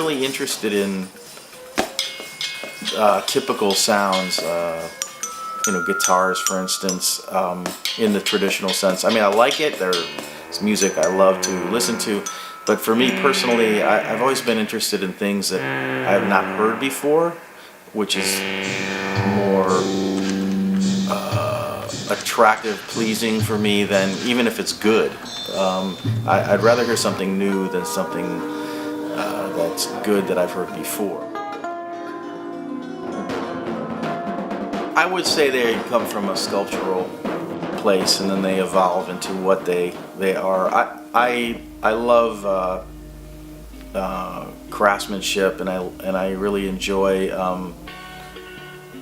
really interested in typical sounds. Guitars, for instance, in the traditional sense. I mean, I like it. There's music I love to listen to. But for me personally, I've always been interested in things that I have not heard before, which is more attractive, pleasing for me than even if it's good. I'd rather hear something new than something that's good that I've heard before. I would say they come from a sculptural place, and then they evolve into what they are. I love craftsmanship, and I really enjoy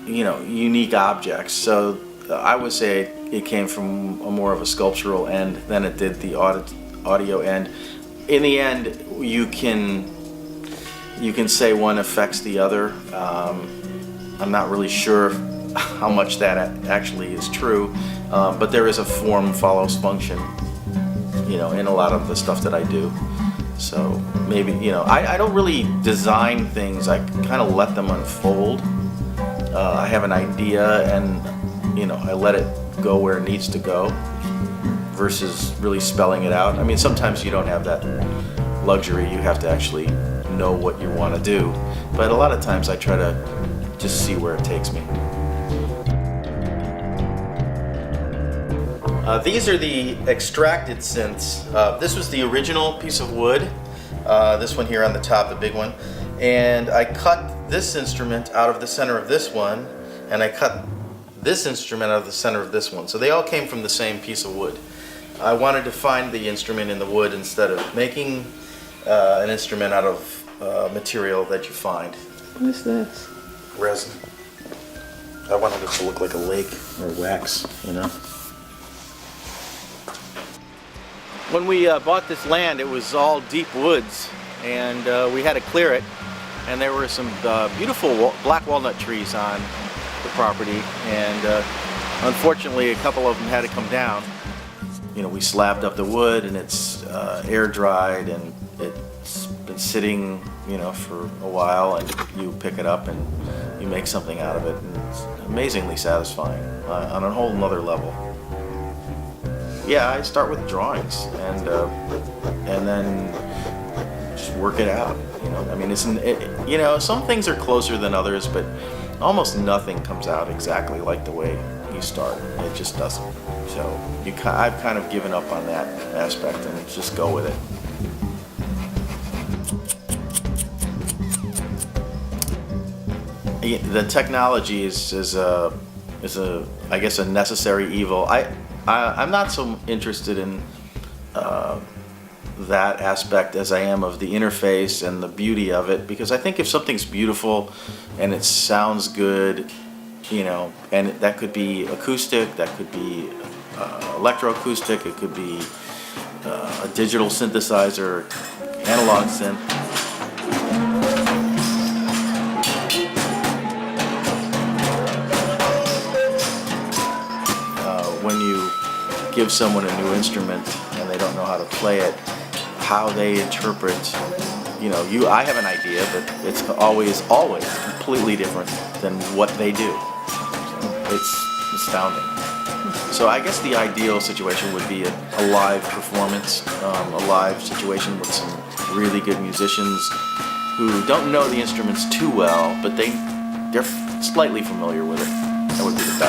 unique objects. So I would say it came from more of a sculptural end than it did the audio end. In the end, you can say one affects the other. I'm not really sure how much that actually is true, but there is a form follows function, in a lot of the stuff that I do. So maybe, I don't really design things. I kind of let them unfold. I have an idea, and I let it go where it needs to go versus really spelling it out. I mean, sometimes you don't have that luxury. You have to actually know what you want to do, but a lot of times I try to just see where it takes me. These are the extracted synths. This was the original piece of wood, this one here on the top, the big one, and I cut this instrument out of the center of this one, and I cut this instrument out of the center of this one. So they all came from the same piece of wood. I wanted to find the instrument in the wood instead of making an instrument out of material that you find. What is this? Resin. I wanted it to look like a lake or wax, When we bought this land, it was all deep woods, and we had to clear it, and there were some beautiful black walnut trees on the property, and unfortunately a couple of them had to come down. We slabbed up the wood, and it's air dried, and it's been sitting for a while, and you pick it up and you make something out of it, and it's amazingly satisfying on a whole nother level. Yeah, I start with drawings, and then just work it out. I mean, some things are closer than others, but almost nothing comes out exactly like the way you start. It just doesn't. So I've kind of given up on that aspect and just go with it. The technology is I guess a necessary evil. I'm not so interested in that aspect as I am of the interface and the beauty of it, because I think if something's beautiful and it sounds good, and that could be acoustic, that could be electroacoustic, it could be a digital synthesizer, analog synth. When you give someone a new instrument and they don't know how to play it, how they interpret, I have an idea, but it's always completely different than what they do. So it's astounding. So I guess the ideal situation would be a live performance, a live situation with some really good musicians who don't know the instruments too well, but they're slightly familiar with it. That would be the best.